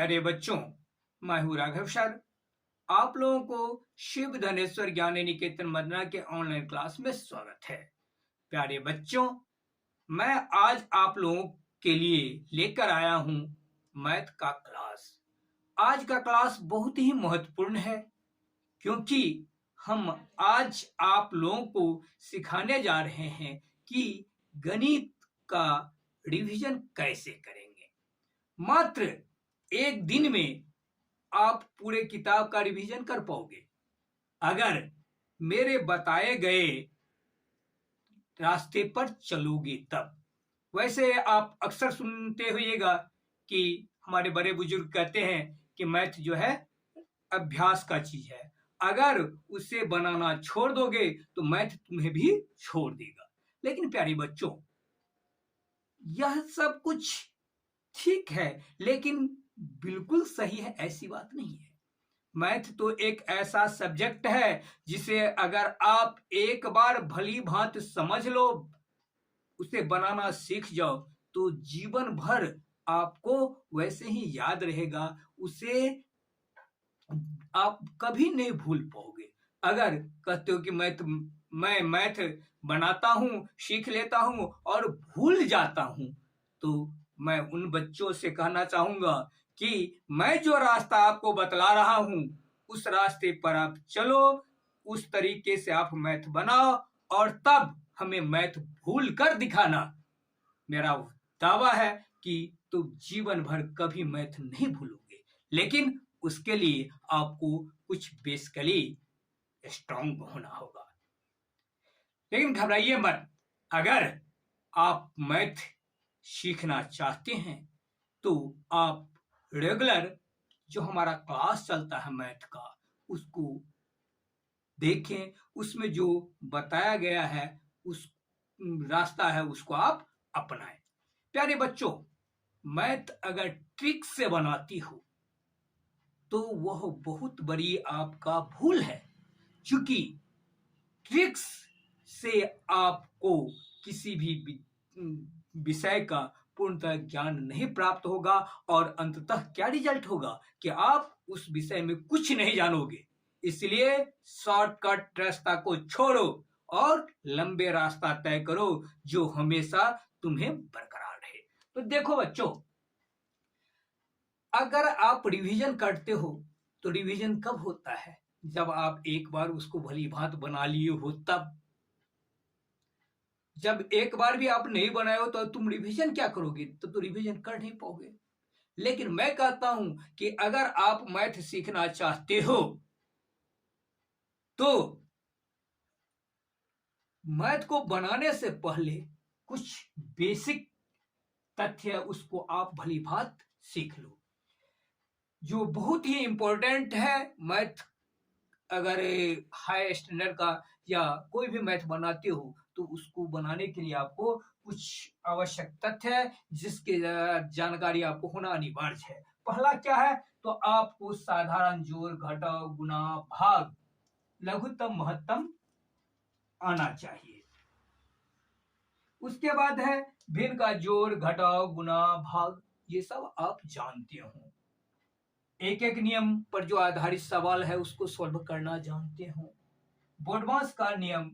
प्यारे बच्चों, मैं हूँ राघव सर। आप लोगों को शिव धनेश्वर ज्ञान निकेतन मदना के ऑनलाइन क्लास में स्वागत है। प्यारे बच्चों, मैं आज आप लोगों के लिए लेकर आया हूँ मैथ का क्लास। आज का क्लास बहुत ही महत्वपूर्ण है क्योंकि हम आज आप लोगों को सिखाने जा रहे हैं कि गणित का रिवीजन कैसे करेंगे। मात्र एक दिन में आप पूरे किताब का रिवीजन कर पाओगे अगर मेरे बताए गए रास्ते पर चलोगे तब। वैसे आप अक्सर सुनते होइएगा कि हमारे बड़े बुजुर्ग कहते हैं कि मैथ जो है अभ्यास का चीज है। अगर उसे बनाना छोड़ दोगे तो मैथ तुम्हें भी छोड़ देगा। लेकिन प्यारे बच्चों, यह सब कुछ ठीक है, लेकिन बिल्कुल सही है ऐसी बात नहीं है। मैथ तो एक ऐसा सब्जेक्ट है जिसे अगर आप एक बार भली भांति समझ लो, उसे बनाना सीख जाओ तो जीवन भर आपको वैसे ही याद रहेगा। उसे आप कभी नहीं भूल पाओगे। अगर कहते हो कि मैं मैथ बनाता हूँ, सीख लेता हूँ और भूल जाता हूँ, तो मैं उन बच्चों से कहना चाहूंगा कि मैं जो रास्ता आपको बतला रहा हूँ उस रास्ते पर आप चलो, उस तरीके से आप मैथ बनाओ और तब हमें मैथ भूल कर दिखाना। मेरा दावा है कि तुम जीवन भर कभी मैथ नहीं भूलोगे, लेकिन उसके लिए आपको कुछ बेसिकली स्ट्रांग होना होगा। लेकिन घबराइए मत, अगर आप मैथ सीखना चाहते हैं तो आप रेगुलर जो हमारा क्लास चलता है मैथ का उसको देखें। उसमें जो बताया गया है उस रास्ता है उसको आप अपनाएं। प्यारे बच्चों, मैथ अगर ट्रिक से बनाती हो तो वह बहुत बड़ी आपका भूल है, क्योंकि ट्रिक्स से आपको किसी भी विषय का पूर्णतः ज्ञान नहीं प्राप्त होगा और अंततः क्या रिजल्ट होगा कि आप उस विषय में कुछ नहीं जानोगे। इसलिए शॉर्टकट रास्ता को छोड़ो और लंबे रास्ता तय करो जो हमेशा तुम्हें बरकरार रहे। तो देखो बच्चों, अगर आप रिवीजन करते हो तो रिवीजन कब होता है? जब आप एक बार उसको भली भांति बना लिए हो तब। जब एक बार भी आप नहीं बनाए हो तो तुम रिवीजन क्या करोगे? तो रिवीजन कर नहीं पाओगे। लेकिन मैं कहता हूं कि अगर आप मैथ सीखना चाहते हो तो मैथ को बनाने से पहले कुछ बेसिक तथ्य उसको आप भली भांति सीख लो, जो बहुत ही इंपॉर्टेंट है। मैथ अगर हाई स्टैंडर्ड का या कोई भी मैथ बनाते हो तो उसको बनाने के लिए आपको कुछ आवश्यक तथ्य है जिसकी जानकारी आपको होना अनिवार्य है। पहला क्या है? तो आपको साधारण जोड़, घटाव, गुणा, भाग, लघुत्तम, महत्तम आना चाहिए। उसके बाद है भिन्न का जोड़, घटाव, गुणा, भाग, ये सब आप जानते हो। एक एक नियम पर जो आधारित सवाल है उसको सॉल्व करना जानते हो। बोडमास का नियम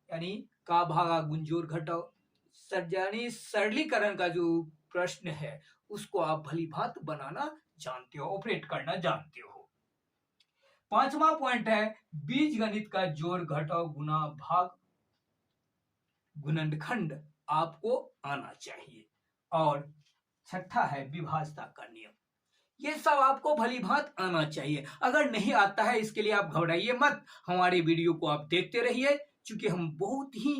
यानी का, भागा, गुण, जोड़, घटाव, यानी सरलीकरण का जो प्रश्न है उसको आप भली भांति बनाना जानते हो, ऑपरेट करना जानते हो। पांचवा पॉइंट है बीज गणित का जोड़, घटाव, गुणा, भाग, गुणनखंड आपको आना चाहिए। और छठा है विभाज्यता का नियम। ये सब आपको भली भांति आना चाहिए। अगर नहीं आता है इसके लिए आप घबराइए मत, हमारे वीडियो को आप देखते रहिए, क्योंकि हम बहुत ही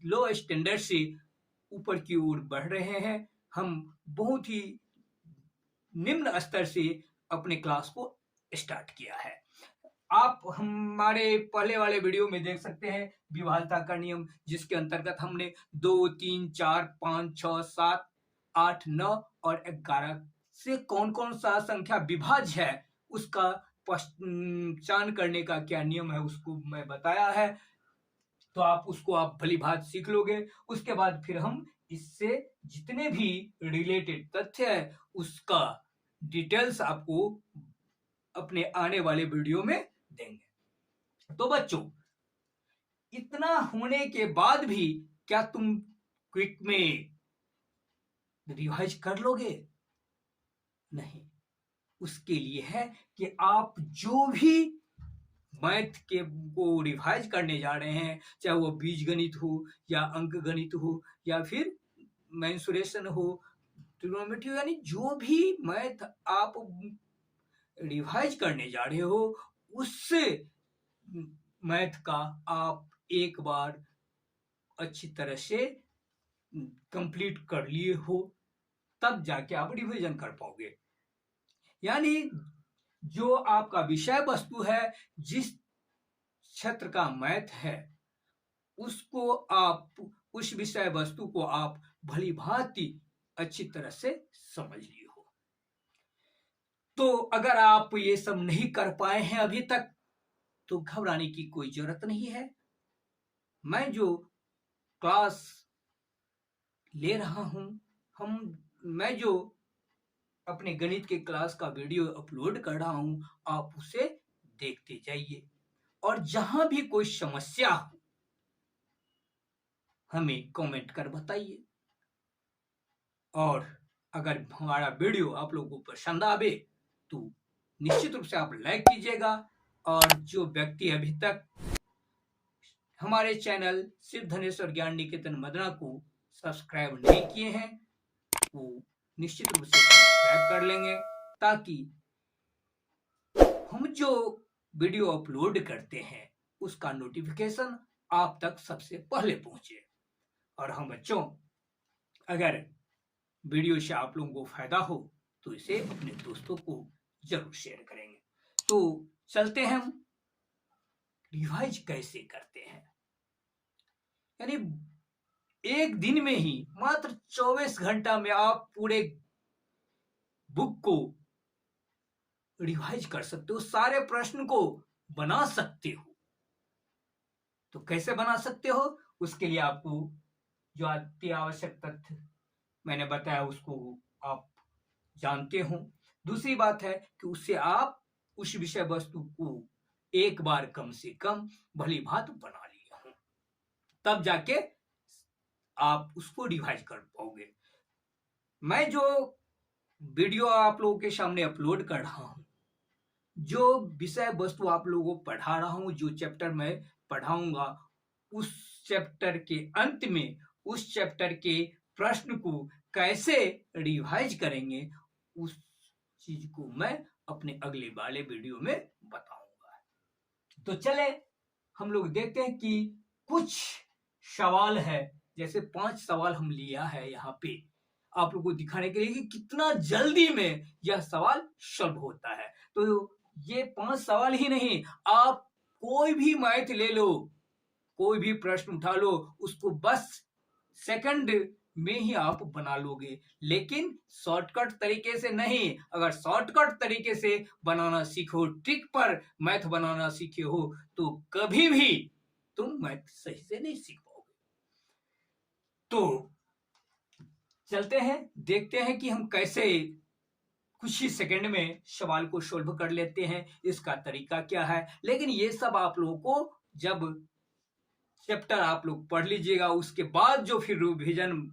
लो स्टैंडर्ड से ऊपर की ओर बढ़ रहे हैं। हम बहुत ही निम्न स्तर से अपने क्लास को स्टार्ट किया है। आप हमारे पहले वाले वीडियो में देख सकते हैं विभाज्यता का नियम, जिसके अंतर्गत हमने 2, 3, 4, 5, 6, 7, 8, 9 और 11 से कौन कौन सा संख्या विभाज्य है उसका पहचान करने का क्या नियम है उसको मैं बताया है। तो आप उसको आप भली भांति सीख लोगे। उसके बाद फिर हम इससे जितने भी रिलेटेड तथ्य है उसका डिटेल्स आपको अपने आने वाले वीडियो में देंगे। तो बच्चों, इतना होने के बाद भी क्या तुम क्विक में रिवाइज कर लोगे? नहीं। उसके लिए है कि आप जो भी मैथ के को रिवाइज करने जा रहे हैं, चाहे वो बीजगणित हो या अंक गणित हो या फिर मेंसुरेशन हो, ट्रिग्नोमेट्री हो, यानी जो भी मैथ आप रिवाइज करने जा रहे हो, उससे मैथ का आप एक बार अच्छी तरह से कंप्लीट कर लिए हो, तब जाके आप रिवीजन कर पाओगे। यानी जो आपका विषय वस्तु है, जिस क्षेत्र का मैथ है, उसको आप, उस विषय वस्तु को आप भली भांति अच्छी तरह से समझ लिए हो। तो अगर आप ये सब नहीं कर पाए हैं अभी तक, तो घबराने की कोई जरूरत नहीं है। मैं जो क्लास ले रहा हूं, मैं जो अपने गणित के क्लास का वीडियो अपलोड कर रहा हूं, आप उसे देखते जाइए और जहां भी कोई समस्या हो, हमें कमेंट कर बताइए। और अगर हमारा वीडियो आप लोगों को पसंद आवे तो निश्चित रूप से आप लाइक कीजिएगा। और जो व्यक्ति अभी तक हमारे चैनल शिव धनेश्वर ज्ञान निकेतन मदना को सब्सक्राइब नहीं किए हैं, वो निश्चित रूप से सब्सक्राइब कर लेंगे, ताकि हम जो वीडियो अपलोड करते हैं उसका नोटिफिकेशन आप तक सबसे पहले पहुंचे। और हम बच्चों, अगर वीडियो से आप लोगों को फायदा हो तो इसे अपने दोस्तों को जरूर शेयर करेंगे। तो चलते हैं, हम रिवाइज कैसे करते हैं। यानी एक दिन में ही मात्र 24 घंटा में आप पूरे बुक को रिवाइज कर सकते हो, सारे प्रश्न को बना सकते हो। तो कैसे बना सकते हो? उसके लिए आपको जो अति आवश्यक तथ्य मैंने बताया उसको आप जानते हो। दूसरी बात है कि उससे आप उस विषय वस्तु को एक बार कम से कम भली भांति बना लिए हो, तब जाके आप उसको रिवाइज कर पाओगे। मैं जो वीडियो आप लोगों के सामने अपलोड कर रहा हूं, जो विषय वस्तु आप लोगों को पढ़ा रहा हूं, जो चैप्टर मैं पढ़ाऊंगा, उस चैप्टर के अंत में उस चैप्टर के प्रश्न को कैसे रिवाइज करेंगे, उस चीज को मैं अपने अगले वाले वीडियो में बताऊंगा। तो चले हम लोग देखते हैं कि कुछ सवाल है, जैसे 5 सवाल हम लिया है यहाँ पे आप लोगों को दिखाने के लिए कि कितना जल्दी में यह सवाल सॉल्व होता है। तो ये 5 सवाल ही नहीं, आप कोई भी मैथ ले लो, कोई भी प्रश्न उठा लो, उसको बस सेकंड में ही आप बना लोगे, लेकिन शॉर्टकट तरीके से नहीं। अगर शॉर्टकट तरीके से बनाना सीखो, ट्रिक पर मैथ बनाना सीखे हो, तो कभी भी तुम मैथ सही से नहीं सीख पाओगे। तो चलते हैं, देखते हैं कि हम कैसे कुछ ही सेकंड में सवाल को सॉल्व कर लेते हैं, इसका तरीका क्या है। लेकिन ये सब आप लोगों को जब चैप्टर आप लोग पढ़ लीजिएगा, उसके बाद जो फिर रिवीजन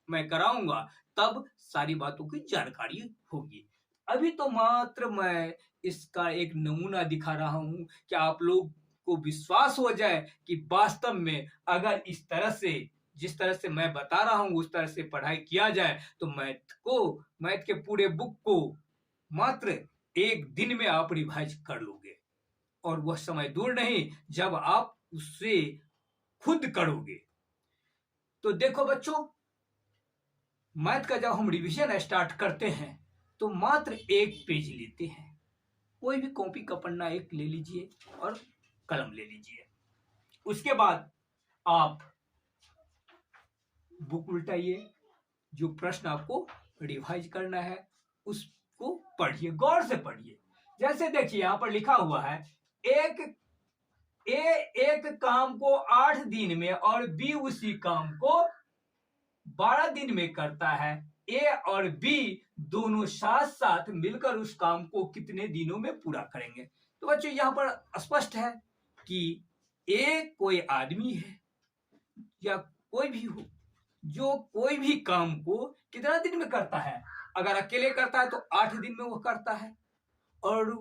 मैं कराऊंगा, तब सारी बातों की जानकारी होगी। अभी तो मात्र मैं इसका एक नमूना दिखा रहा हूं कि आप लोग को विश्वास हो जाए कि वास्तव में अगर इस तरह से, जिस तरह से मैं बता रहा हूं, उस तरह से पढ़ाई किया जाए तो मैथ के पूरे बुक को मात्र एक दिन में आप रिवाइज कर लोगे। और वह समय दूर नहीं जब आप उससे खुद करोगे। तो देखो बच्चों, मैथ का जब हम रिवीजन स्टार्ट करते हैं तो मात्र एक पेज लेते हैं। कोई भी कॉपी का पन्ना एक ले लीजिए और कलम ले लीजिए। उसके बाद आप बुक उल्टाइए, जो प्रश्न आपको रिवाइज करना है उसको पढ़िए, गौर से पढ़िए। जैसे देखिए यहां पर लिखा हुआ है, एक काम को 8 दिन में और बी उसी काम को 12 दिन में करता है। ए और बी दोनों साथ साथ मिलकर उस काम को कितने दिनों में पूरा करेंगे। तो बच्चों यहाँ पर स्पष्ट है कि ए कोई आदमी है या कोई भी हो जो कोई भी काम को कितना दिन में करता है। अगर अकेले करता है तो 8 दिन में वो करता है, और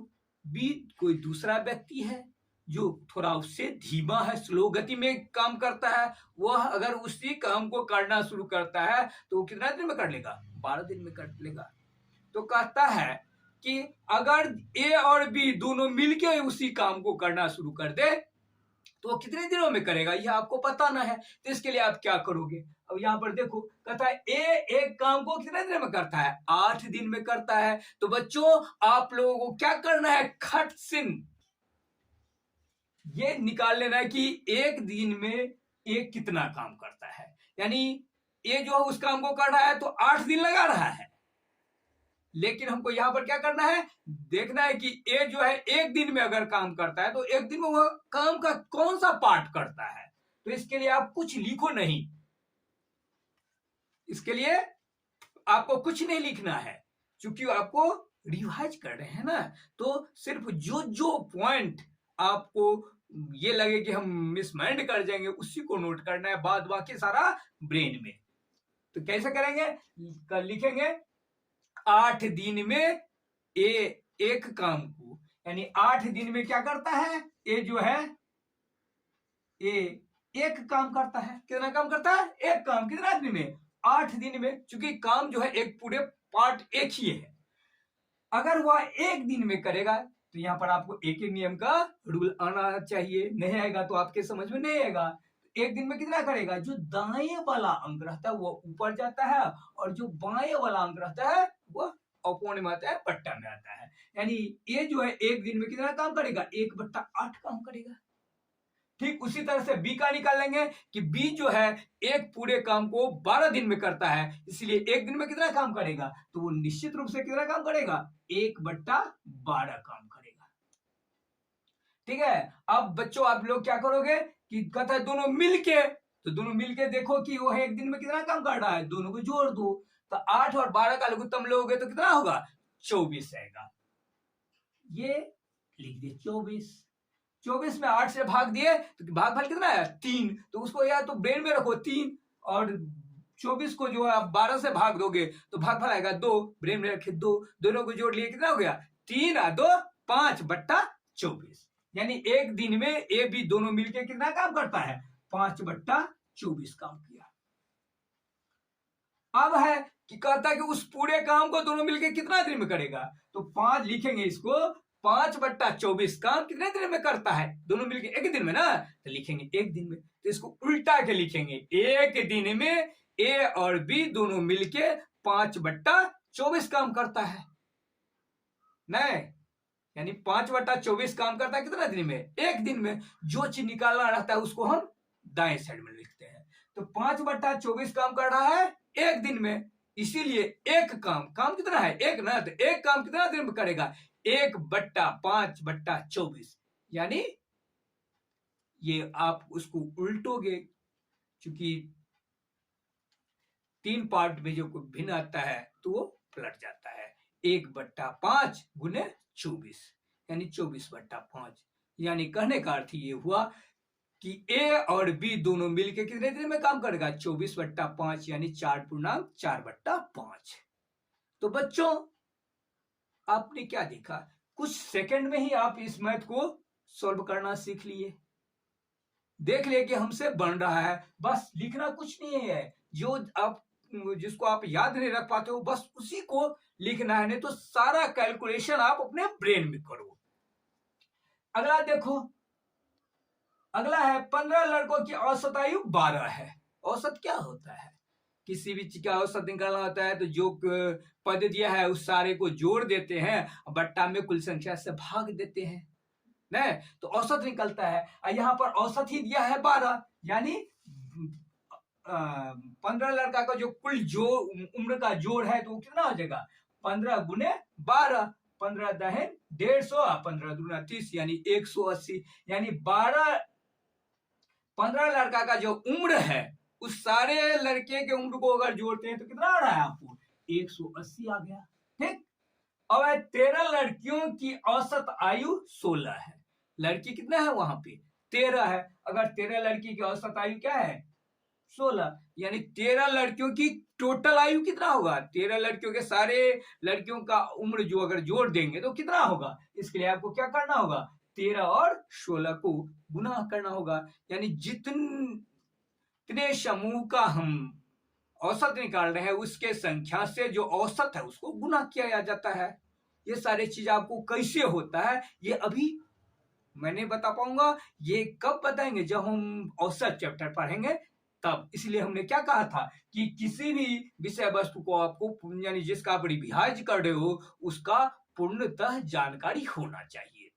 बी कोई दूसरा व्यक्ति है जो थोड़ा उससे धीमा है, स्लो गति में काम करता है, वह अगर उसी काम को करना शुरू करता है तो वो कितना दिन में कर लेगा, 12 दिन में कर लेगा। तो कहता है कि अगर ए और बी दोनों मिलकर उसी काम को करना शुरू कर दे तो वो कितने दिनों में करेगा, यह आपको पता ना है। तो इसके लिए आप क्या करोगे, अब यहाँ पर देखो कहता है ए एक काम को कितने दिन में करता है, 8 दिन में करता है। तो बच्चों आप लोगों को क्या करना है, खट सिन ये निकाल लेना है कि एक दिन में ए कितना काम करता है। यानी ए जो उस काम को कर रहा है तो 8 दिन लगा रहा है, लेकिन हमको यहां पर क्या करना है, देखना है कि ए जो है एक दिन में अगर काम करता है तो एक दिन में वह काम का कौन सा पार्ट करता है। तो इसके लिए आप कुछ लिखो नहीं, इसके लिए आपको कुछ नहीं लिखना है, क्योंकि आपको रिवाइज कर रहे हैं ना। तो सिर्फ जो जो पॉइंट आपको ये लगे कि हम मिसमाइंड कर जाएंगे उसी को नोट करना है, बाद बाकी सारा ब्रेन में। तो कैसे करेंगे, लिखेंगे 8 दिन में ए एक काम को, यानी 8 दिन में क्या करता है, ए जो है ए एक काम करता है। कितना काम करता है, एक काम, कितना दिन में, 8 दिन में। चूंकि काम जो है एक पूरे पार्ट एक ही है, अगर वह एक दिन में करेगा तो यहां पर आपको एक ही नियम का रूल आना चाहिए, नहीं आएगा तो आपके समझ में नहीं आएगा। एक दिन में कितना करेगा, जो दाएं वाला अंक रहता है वो ऊपर जाता है और जो बाएं वाला अंक रहता है वो अपोन में आता है, पट्टा में आता है। यानी ये जो है एक दिन में कितना काम करेगा, 1/8 काम करेगा। ठीक उसी तरह से बी का निकाल लेंगे कि बी जो है एक पूरे काम को 12 दिन में करता है, इसलिए एक दिन में कितना काम करेगा, तो वो निश्चित रूप से कितना काम करेगा, 1/12 काम करेगा। ठीक है, अब बच्चों आप लोग क्या करोगे कि कहता है दोनों मिलके, तो दोनों मिलके देखो कि वो एक दिन में कितना काम कर रहा है, दोनों को जोड़ दो। तो 8 और 12 का लघुत्तम लोगे तो कितना होगा, 24 आएगा। ये लिख दे 24 में 8 से भाग दिए तो भागफल कितना है, 3। तो उसको या तो ब्रेन में रखो 3, और 24 को जो है आप 12 से भाग दोगे तो भागफल आएगा 2, ब्रेन में रखे 2, दोनों को जोड़ लिए कितना हो गया, 3 और 2 5/24। यानी एक दिन में ए बी दोनों मिलकर कितना काम करता है, 5/24 काम किया। अब है कि कहता है कि उस पूरे काम को दोनों मिलकर कितना दिन में करेगा, तो 5 लिखेंगे इसको, 5/24 काम कितने दिन में करता है, दोनों मिलकर एक दिन में ना, तो लिखेंगे एक दिन में। तो इसको उल्टा के लिखेंगे, एक दिन में ए और बी दोनों मिलके 5/24 काम करता है, नहीं, यानी 5/24 काम करता है कितना दिन में, एक दिन में। जो चीज निकालना रहता है उसको हम दाएं साइड में लिखते हैं। तो 5/24 काम कर रहा है एक दिन में, इसीलिए एक काम कितना है, एक ना, तो एक काम कितना दिन में करेगा, 1/5/24। यानी ये आप उसको उल्टोगे, क्योंकि 3 पार्ट में जो भिन्न आता है तो वो पलट जाता है। 1/5 गुने 24 यानी 24/5। यानी कहने का अर्थ ये हुआ कि ए और बी दोनों मिलकर कितने दिन में काम करेगा, 24/5 यानी 4/4/5। तो बच्चों आपने क्या देखा, कुछ सेकंड में ही आप इस मैथ को सॉल्व करना सीख लिए। देख लिए कि हमसे बन रहा है, बस लिखना कुछ नहीं है, जो आप जिसको आप याद नहीं रख पाते हो बस उसी को लिखना है, नहीं तो सारा कैलकुलेशन आप अपने ब्रेन में करो। अगला देखो, अगला है 15 लड़कों की औसत आयु 12 है। औसत क्या होता है, किसी भी चीज का औसत निकालना होता है तो जो पद दिया है उस सारे को जोड़ देते हैं, बट्टा में कुल संख्या से भाग देते हैं, नहीं तो औसत निकलता है। यहाँ पर औसत ही दिया है 12, यानी 15 लड़का का जो कुल जो उम्र का जोड़ है तो कितना हो जाएगा, 15 गुने 12, 15 दहें 150, 15 दूना 30 यानी 180। यानी 15 लड़का का जो उम्र है उस सारे लड़के के उम्र को अगर जोड़ते हैं तो कितना आ रहा है आपको, 180 आ गया। ठीक। अब 13 लड़कियों की औसत आयु 16 है। लड़की कितना है वहां पे? 13 है। अगर 13 लड़की की औसत आयु क्या है? 16, यानी 13 लड़कियों की टोटल आयु कितना होगा? 13 लड़कियों के सारे लड़कियों का उम्र जो अगर जोड़ देंगे तो कितना होगा? इसके लिए आपको क्या करना होगा? 13 और 16 को गुना करना होगा। यानी जितने समूह का हम औसत निकाल रहे हैं उसके संख्या से जो औसत है उसको गुना किया जाता है। ये सारी चीज आपको कैसे होता है ये अभी मैं नहीं बता पाऊंगा। ये कब बताएंगे? जब हम औसत चैप्टर पढ़ेंगे तब। इसलिए हमने क्या कहा था कि किसी भी विषय वस्तु को आपको यानी जिसका आप रिवाइज कर रहे हो उसका पूर्णतः जानकारी होना चाहिए।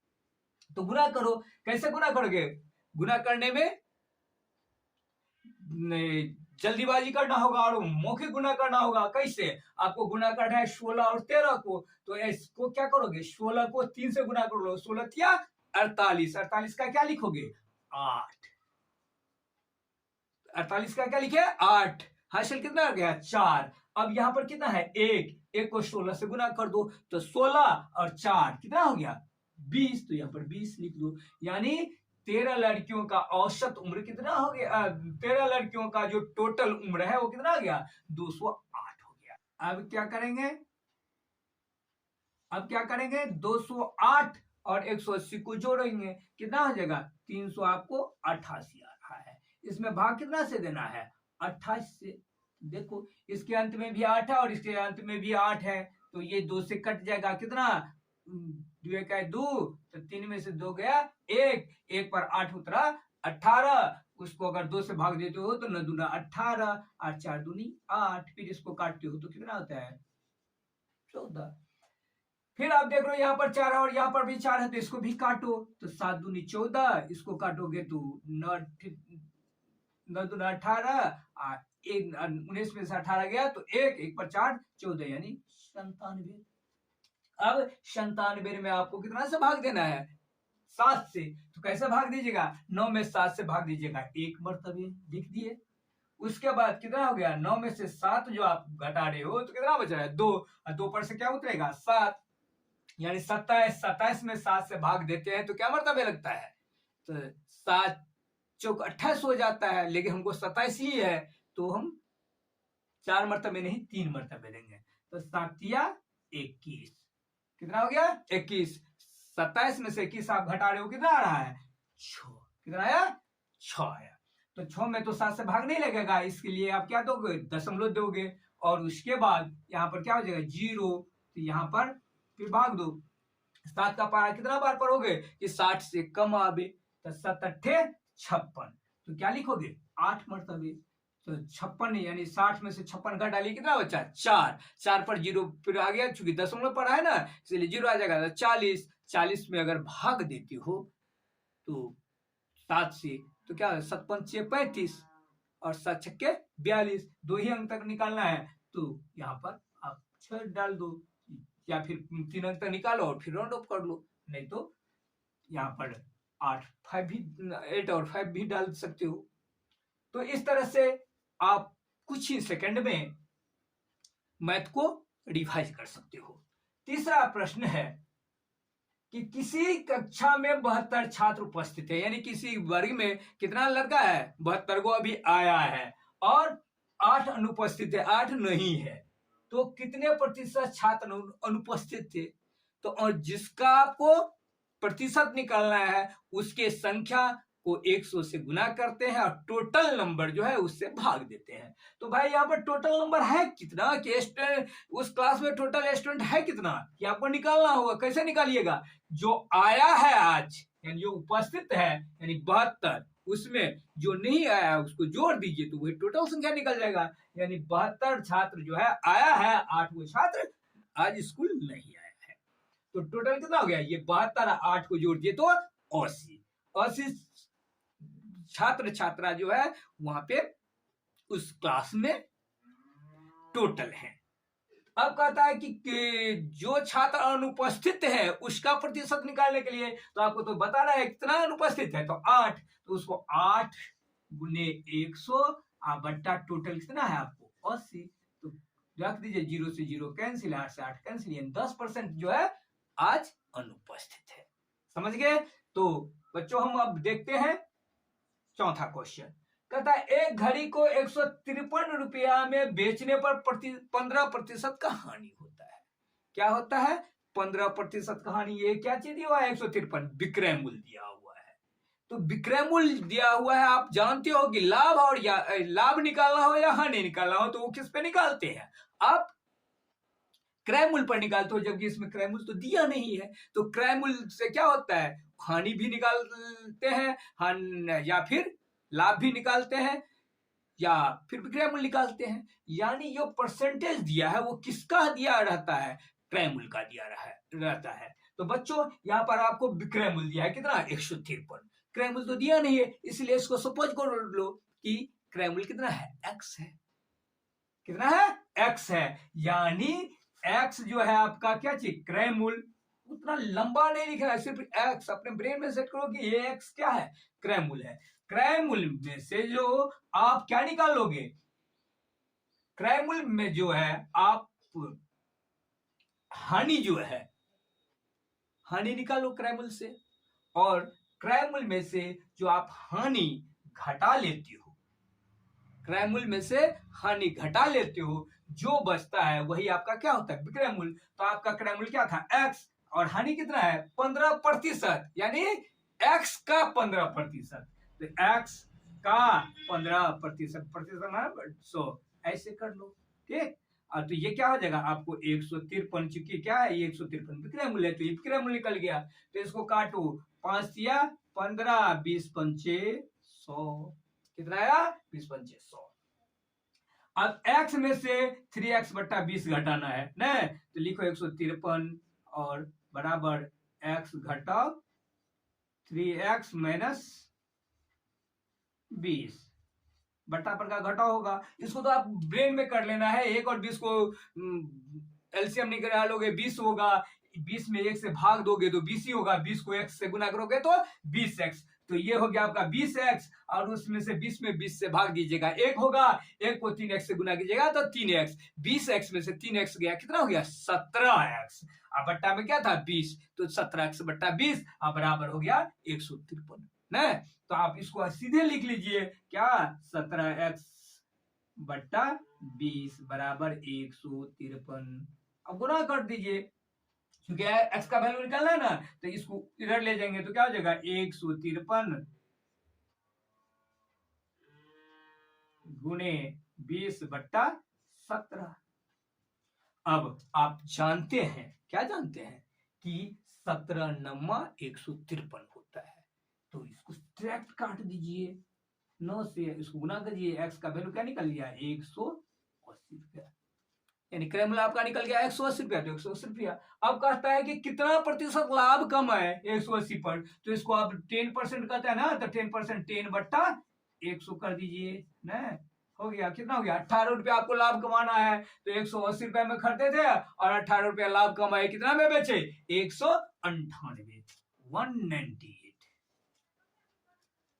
तो गुना करो। कैसे गुना करोगे? गुना करने में जल्दीबाजी करना होगा और मौखिक गुना करना होगा। कैसे? आपको गुना करना है 16 और 13 को, तो इसको क्या करोगे? 16 को 3 से गुना कर लो। 16 या 48। 48 का क्या लिखोगे? 8। 48 का क्या लिखे? 8। हासिल कितना आ गया? 4। अब यहां पर कितना है? 1 को 16 से गुना कर दो तो 16 और 4 कितना हो गया? 20। तो यहाँ पर 20 लिख दो। यानी 13 लड़कियों का औसत उम्र कितना हो गया? 13 लड़कियों का जो टोटल उम्र है वो कितना हो गया? 208 हो गया। अब क्या करेंगे? 208 और 180 को जोड़ेंगे, कितना हो जाएगा? 300 आपको 88 आ रहा है। इसमें भाग कितना से देना है? 28 से। देखो इसके अंत में भी 8 है और इसके अंत में भी 8 है, तो ये 2 से कट जाएगा। कितना? 2 का 2, तो 3 में से 2 गया 1, 1 पर 8 उतरा 18। उसको अगर 2 से भाग देते हो तो 9 दूना 18 और 4 दूनी 8। फिर इसको काटते हो तो कितना होता है? 14। फिर आप देख रहे हो यहाँ पर 4 है और यहाँ पर भी 4 है, तो इसको भी काटो। तो 7 दूनी 14, इसको काटोगे तो 9 दूना 18 और 19 में से 18 गया तो 1 पर 4 14, यानी 97। अब 97 में आपको कितना से भाग देना है? 7 से। तो कैसे भाग दीजिएगा? 9 में 7 से भाग दीजिएगा 1 मरतबे, लिख दिए। उसके बाद कितना हो गया? 9 में से 7 जो आप घटा रहे हो तो कितना बच रहा है? 2। और 2 पर से क्या उतरेगा? 7, यानी 27। 27 में 7 से भाग देते हैं तो क्या मरतबे लगता है? तो 7 चौक 28 हो जाता है, लेकिन हमको 27 ही है तो हम 4 मरतबे नहीं 3 मरतबे लेंगे। तो 7 या 21, कितना हो गया? 21। 27 में से 21 आप घटा रहे हो, कितना आ रहा है? 6। कितना आया? 6 आया। तो 6 में तो 7 से भाग नहीं लगेगा, इसके लिए आप क्या दोगे? दशमलव दोगे। और उसके बाद यहाँ पर क्या हो जाएगा? 0। तो यहाँ पर फिर भाग दो। 7 का पारा कितना बार पढ़ोगे कि 60 से कम आवे? तो 7 अट्ठे 56। तो क्या लिखोगे? 8 मरतबे। तो 56, यानी 60 में से 56 घटा डालिए, कितना बचा? 4। 4 पर 0 फिर आ गया, चूंकि दशमलव पड़ा है ना इसलिए 0 आ जाएगा। 40। 40 में अगर भाग देते हो तो 7 से तो क्या? 7 पंचे 35 और 7 छक्के 42। 2 ही अंक तक निकालना है तो यहाँ पर आप 6 डाल दो या फिर 3 अंक तक निकालो और फिर राउंड ऑफ कर लो। नहीं तो यहाँ पर 8 और 5 भी डाल सकते हो। तो इस तरह से आप कुछ ही सेकंड में मैथ को रिवाइज कर सकते हो। तीसरा प्रश्न है कि किसी कक्षा में 72 छात्र उपस्थित है, यानी किसी वर्ग में कितना लड़का है? 72 को अभी आया है और 8 अनुपस्थित है, 8 नहीं है। तो कितने प्रतिशत छात्र अनुपस्थित थे? तो और जिसका आपको प्रतिशत निकालना है उसके संख्या को 100 से गुना करते हैं और टोटल नंबर जो है उससे भाग देते हैं। तो भाई यहाँ पर टोटल नंबर है कितना कि उस क्लास में टोटल स्टूडेंट है कितना कि आपको निकालना होगा। कैसे निकालिएगा? जो आया है आज यानी जो उपस्थित है यानी 72, उसमें जो नहीं आया उसको जोड़ दीजिए तो वही टोटल संख्या निकल जाएगा। यानी 72 छात्र जो है आया है, 8 वो छात्र आज स्कूल नहीं आया है। तो टोटल कितना हो गया? ये 72 8 को जोड़ दिए तो 80। 80 छात्र छात्रा जो है वहां पे उस क्लास में टोटल है। अब कहता है कि जो छात्र अनुपस्थित है उसका प्रतिशत निकालने के लिए तो आपको तो बताना है कितना अनुपस्थित है। तो 8, तो उसको 8 गुने 100 बट्टा टोटल कितना है आपको? 80। तो रख दीजिए, 0 से 0 कैंसिल, 8 से 8 कैंसिल, 10% जो है आज अनुपस्थित है। समझ गए? तो बच्चों हम अब देखते हैं चौथा क्वेश्चन। कहता है एक घड़ी को 153 रुपया में बेचने पर 15% का हानि होता है। क्या होता है? 15% का हानि। ये क्या चीज दिया हुआ है? 153 विक्रय मूल्य दिया हुआ है। तो विक्रय मूल्य दिया हुआ है, आप जानते हो कि लाभ और या लाभ निकालना हो या हानि निकालना हो तो वो किस पे निकालते हैं? आप क्रय मूल्य पर निकालते हो, जबकि इसमें क्रय मूल्य तो दिया नहीं है। तो क्रय मूल्य से क्या होता है? हानि भी निकालते हैं, या फिर लाभ भी निकालते हैं, या फिर विक्रय मूल्य निकालते हैं। यानी जो परसेंटेज दिया है वो किसका दिया रहता है? क्रय मूल्य का दिया रहता है। तो बच्चों यहाँ पर आपको विक्रय मूल्य दिया है कितना? 153। क्रय मूल्य तो दिया नहीं है, इसलिए इसको सपोज कर लो कि क्रय मूल्य कितना है? x है। कितना है? x है। यानी x जो है आपका क्या चीज? क्रय मूल्य। उतना लंबा नहीं लिखना है, सिर्फ x अपने ब्रेन में सेट करो कि ये x क्या है? क्रय मूल्य है। क्रय मूल्य में से जो आप क्या निकालोगे? क्रय मूल्य में जो है आप हानि जो है, हानि निकालो क्रय मूल्य से, और क्रय मूल्य में से जो आप हानि घटा लेते हो, क्रय मूल्य में से हानि घटा लेते हो, जो बचता है वही आपका क्या होता है? विक्रय मूल्य। तो आपका क्रय मूल्य क्या था? x, और हानि कितना है? 15%, यानी x का 15%। तो x का 15%, प्रतिशत 100, ऐसे कर लो। ठीक। तो ये क्या हो जाएगा? आपको 153, चूंकि क्या है? ये 153 विक्रय मूल्य है, तो ये विक्रय मूल्य निकल गया। तो इसको काटो, 5 या 15, 20 पंचे 100, कितना आया? 20 पंचे 100। अब x में से 3x बट्टा 20 घटाना है ना, तो लिखो 153 और बराबर x घटाओ 3x माइनस 20 बट्टा पर का घटा होगा। इसको तो आप ब्रेन में कर लेना है। 1 और 20 को एलसीएम निकालोगे 20 होगा, 20 में 1 से भाग दोगे तो 20 ही होगा, 20 को x से गुना करोगे तो 20x। तो ये हो गया आपका 20x, और उसमें से 20 में 20 से भाग दीजिएगा, 1 होगा, 1 को 3x से गुना कीजिएगा तो 3x। 20x में से 3x गया, कितना हो गया? 17x। अब बट्टा में क्या था? 20, तो 17x बट्टा 20 अब बराबर हो गया 153 ना। तो आप इसको सीधे लिख लीजिए, क्या? 17x बट्टा 20 बराबर 153। अब गुना कर दीजिए, क्योंकि x का वैल्यू निकालना है ना, तो इसको इधर ले जाएंगे तो क्या हो जाएगा? 153 गुने 20 बट्टा 17। अब आप जानते हैं, क्या जानते हैं? कि 17 नम्मा 153 होता है। तो इसको डायरेक्ट काट दीजिए, 9 से इसको गुना कीजिए, x का वैल्यू क्या निकल गया? 180 रुपया। यानी क्रय मूल्य आपका निकल गया 180 रुपया, तो 180 रुपया। अब कहता है कि कितना प्रतिशत लाभ कम है 180 पर, तो इसको आप 10% कहते हैं ना, तो 10%, 10 बट्टा 100 कर दीजिए ना। हो गया, कितना हो गया? 18 रुपया आपको लाभ कमाना है, तो 180 रुपया में खरीदे थे और 18 रुपया लाभ कमाए, कितना में बेचे? 198, 198।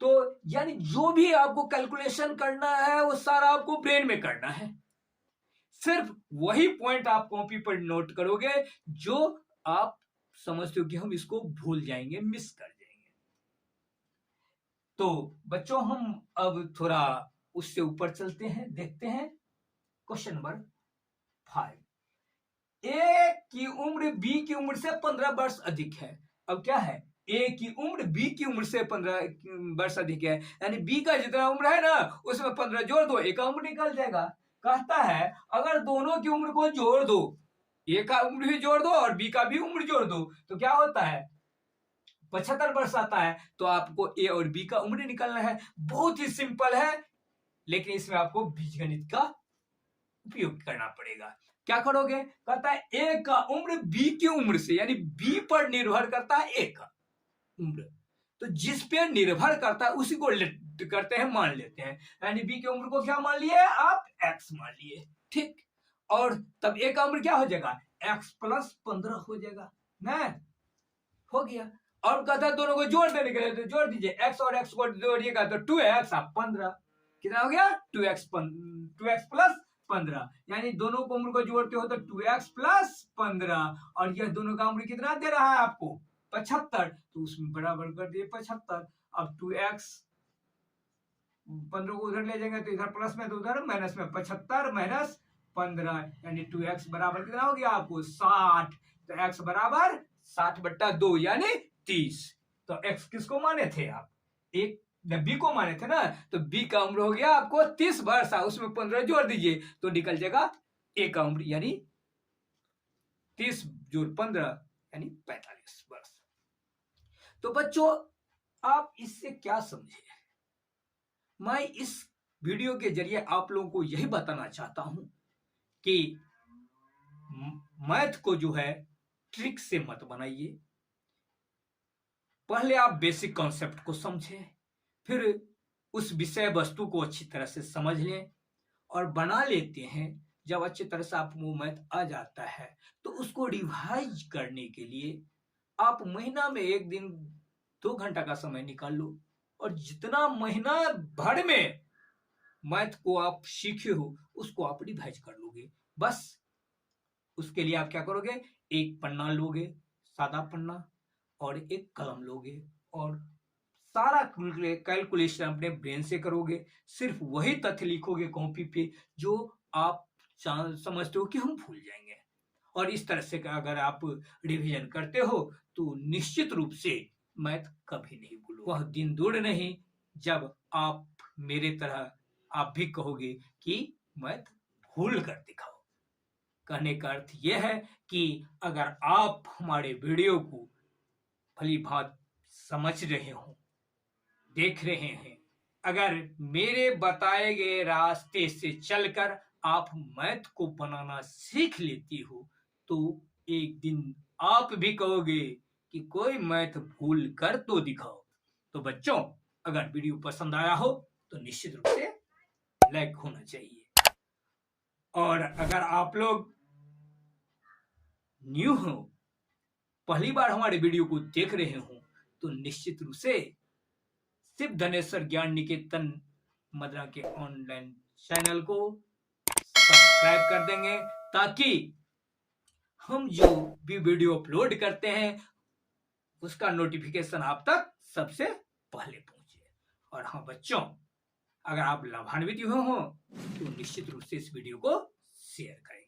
तो यानी जो भी आपको कैलकुलेशन करना है वो सारा आपको ब्रेन में करना है। सिर्फ वही पॉइंट आप कॉपी पर नोट करोगे जो आप समझते हो कि हम इसको भूल जाएंगे, मिस कर जाएंगे। तो बच्चों हम अब थोड़ा उससे ऊपर चलते हैं, देखते हैं क्वेश्चन नंबर 5। ए की उम्र बी की उम्र से 15 वर्ष अधिक है। अब क्या है? ए की उम्र बी की उम्र से 15 वर्ष अधिक है, यानी बी का जितना उम्र है ना उसमें 15 जोड़ दो, ए का उम्र निकल जाएगा। कहता है अगर दोनों की उम्र को जोड़ दो, ए का उम्र भी जोड़ दो और बी का भी उम्र जोड़ दो, तो क्या होता है? 75 वर्ष आता है। तो आपको ए और बी का उम्र निकालना है। बहुत ही सिंपल है, लेकिन इसमें आपको बीजगणित का उपयोग करना पड़ेगा। क्या करोगे? कहता है ए का उम्र बी की उम्र से, यानी बी पर निर्भर करता है ए का उम्र, तो जिस पे निर्भर करता है उसी को करते हैं, मान लेते हैं। यानी बी की उम्र को क्या मान लिए आप? x मान लिए, ठीक। और तब ए का उम्र क्या हो जाएगा? x प्लस 15 हो जाएगा ना। हो गया। और कहता है दोनों को जोड़ देने के लिए, तो जोड़ दीजिए, x और x को जोड़िएगा तो 2x, आप 15, कितना हो गया? 2x प्लस 15, यानी दोनों को उम्र को जोड़ते हो तो 2x प्लस 15, और यह दोनों का उम्र कितना दे रहा है आपको 75, तो उसमें बराबर कर दिए 75। अब 2x 15 को उधर ले जाएंगे तो इधर प्लस में तो उधर माइनस में, 75 माइनस 15 यानी 2x बराबर कितना हो गया आपको 60, तो x बराबर 60/2 यानी 30। तो x किसको माने थे आप, एक b को माने थे ना, तो b का उम्र हो गया आपको 30 वर्ष, उसमें 15 जोड़ दीजिए तो निकल जाएगा a का उम्र, यानी 30 जोड़ 15 यानी 45 वर्ष। तो बच्चों आप इससे क्या समझे, मैं इस वीडियो के जरिए आप लोगों को यही बताना चाहता हूं कि मैथ को जो है ट्रिक से मत बनाइए, पहले आप बेसिक कॉन्सेप्ट को समझें, फिर उस विषय वस्तु को अच्छी तरह से समझ लें और बना लेते हैं। जब अच्छी तरह से आप वो मैथ आ जाता है तो उसको रिवाइज करने के लिए आप महीना में 1 दिन 2 घंटा का समय निकाल लो, और जितना महीना भर में मैथ को आप सीखे हो उसको आप रिवाइज कर लोगे। बस उसके लिए आप क्या करोगे, एक पन्ना लोगे, सादा पन्ना, और एक कलम लोगे और सारा कैलकुलेशन अपने ब्रेन से करोगे, सिर्फ वही तथ्य लिखोगे कॉपी पे जो आप समझते हो कि हम भूल जाएंगे। और इस तरह से अगर आप रिवीजन करते हो तो निश्चित रूप से मैथ कभी नहीं भूलो। वह दिन दूर नहीं जब आप मेरे तरह आप भी कहोगे कि मैथ भूल कर दिखाओ। कहने का अर्थ यह है कि अगर आप हमारे वीडियो को भली भांति समझ रहे हो, देख रहे हैं, अगर मेरे बताए गए रास्ते से चलकर आप मैथ को बनाना सीख लेती हो तो एक दिन आप भी कहोगे कि कोई मैथ भूल कर तो दिखाओ। तो बच्चों अगर वीडियो पसंद आया हो तो निश्चित रूप से लाइक होना चाहिए, और अगर आप लोग न्यू हो, पहली बार हमारे वीडियो को देख रहे हो, तो निश्चित रूप से शिव धनेश्वर ज्ञान निकेतन मदरा के ऑनलाइन चैनल को सब्सक्राइब कर देंगे, ताकि हम जो भी वीडियो अपलोड करते हैं उसका नोटिफिकेशन आप तक सबसे पहले पहुंचे। और हाँ बच्चों, अगर आप लाभान्वित हुए हो तो निश्चित रूप से इस वीडियो को शेयर करें।